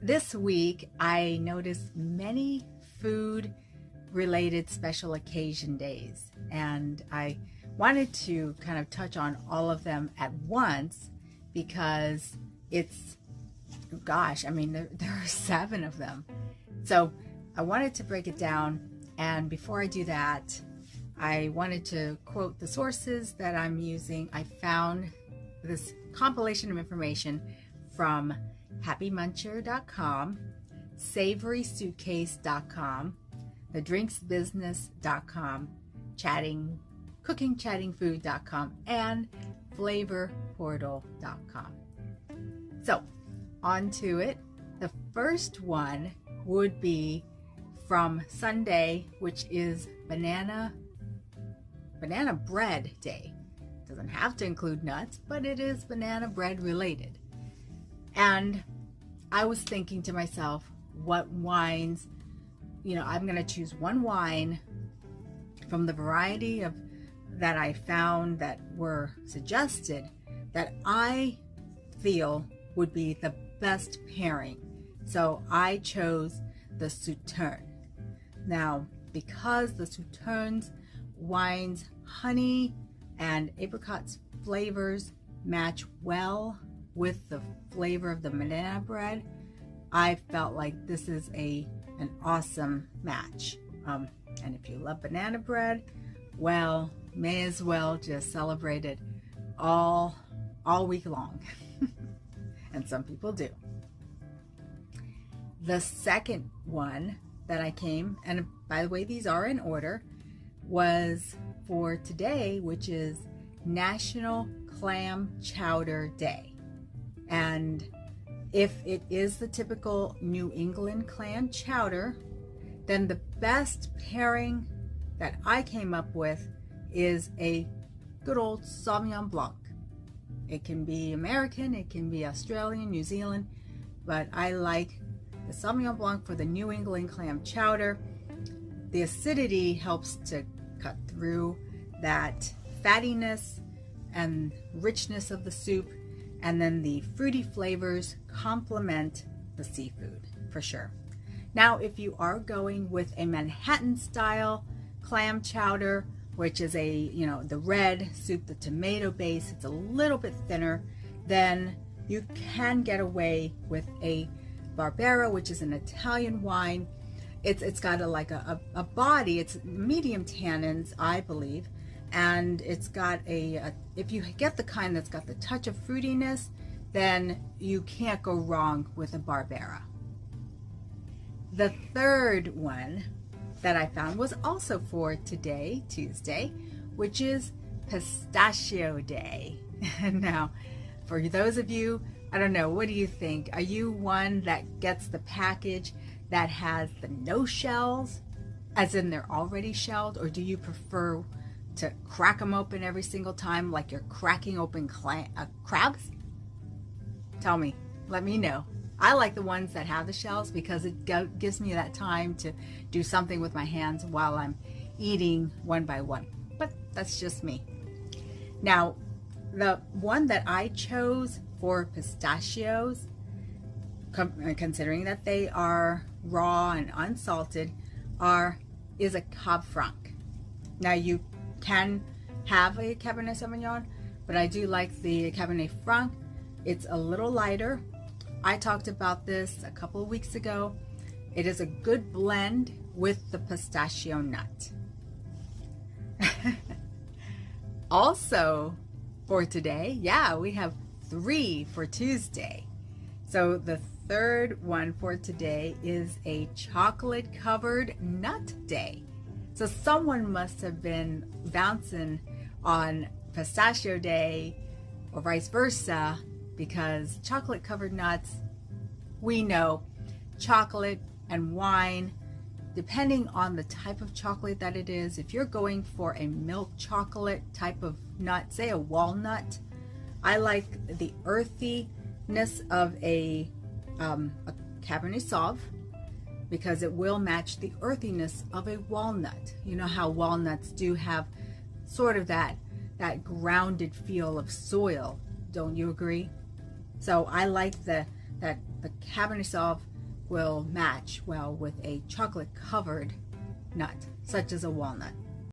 This week, I noticed many food related special occasion days, and I wanted to kind of touch on all of them at once because there are 7 of them. So I wanted to break it down, and before I do that, I wanted to quote the sources that I'm using. I found this compilation of information from happymuncher.com, savorysuitcase.com, thedrinksbusiness.com, cookingchattingfood.com, and flavorportal.com. So, on to it. The first one would be from Sunday, which is Banana Bread Day. It doesn't have to include nuts, but it is banana bread related. And I was thinking to myself, what wines, I'm going to choose one wine from the variety of that I found that were suggested that I feel would be the best pairing. So I chose the Sauternes. Now, because the Sauternes wine's honey and apricots flavors match well with the flavor of the banana bread, I felt like this is an awesome match. And if you love banana bread, well, may as well just celebrate it all week long. And some people do. The second one that I came, and by the way, these are in order, was for today, which is National Clam Chowder Day. And if it is the typical New England clam chowder, then the best pairing that I came up with is a good old Sauvignon Blanc. It can be American, it can be Australian, New Zealand, but I like the Sauvignon Blanc for the New England clam chowder. The acidity helps to cut through that fattiness and richness of the soup, and then the fruity flavors complement the seafood for sure. Now, if you are going with a Manhattan style clam chowder, which is the red soup, the tomato base, it's a little bit thinner, then you can get away with a Barbera, which is an Italian wine. It's got a body, it's medium tannins, I believe, and it's got if you get the kind that's got the touch of fruitiness, then you can't go wrong with a Barbera. The third one that I found was also for today, Tuesday, which is Pistachio Day. Now, for those of you, I don't know, what do you think? Are you one that gets the package that has the no shells, as in they're already shelled, or do you prefer to crack them open every single time like you're cracking open crabs? Tell me, let me know. I like the ones that have the shells because it gives me that time to do something with my hands while I'm eating one by one. But that's just me. Now, the one that I chose for pistachios, considering that they are raw and unsalted, is a Cab Franc. Now, you can have a Cabernet Sauvignon, but I do like the Cabernet Franc. It's a little lighter. I talked about this a couple of weeks ago. It is a good blend with the pistachio nut. Also, for today, we have 3 for Tuesday. So the third one for today is a chocolate covered nut day. So someone must have been bouncing on pistachio day or vice versa, because chocolate covered nuts, we know chocolate and wine, depending on the type of chocolate that it is. If you're going for a milk chocolate type of nut, say a walnut, I like the earthiness of a Cabernet Sauv, because it will match the earthiness of a walnut. You know how walnuts do have sort of that grounded feel of soil, don't you agree? So I like the Cabernet Sauv will match well with a chocolate covered nut, such as a walnut.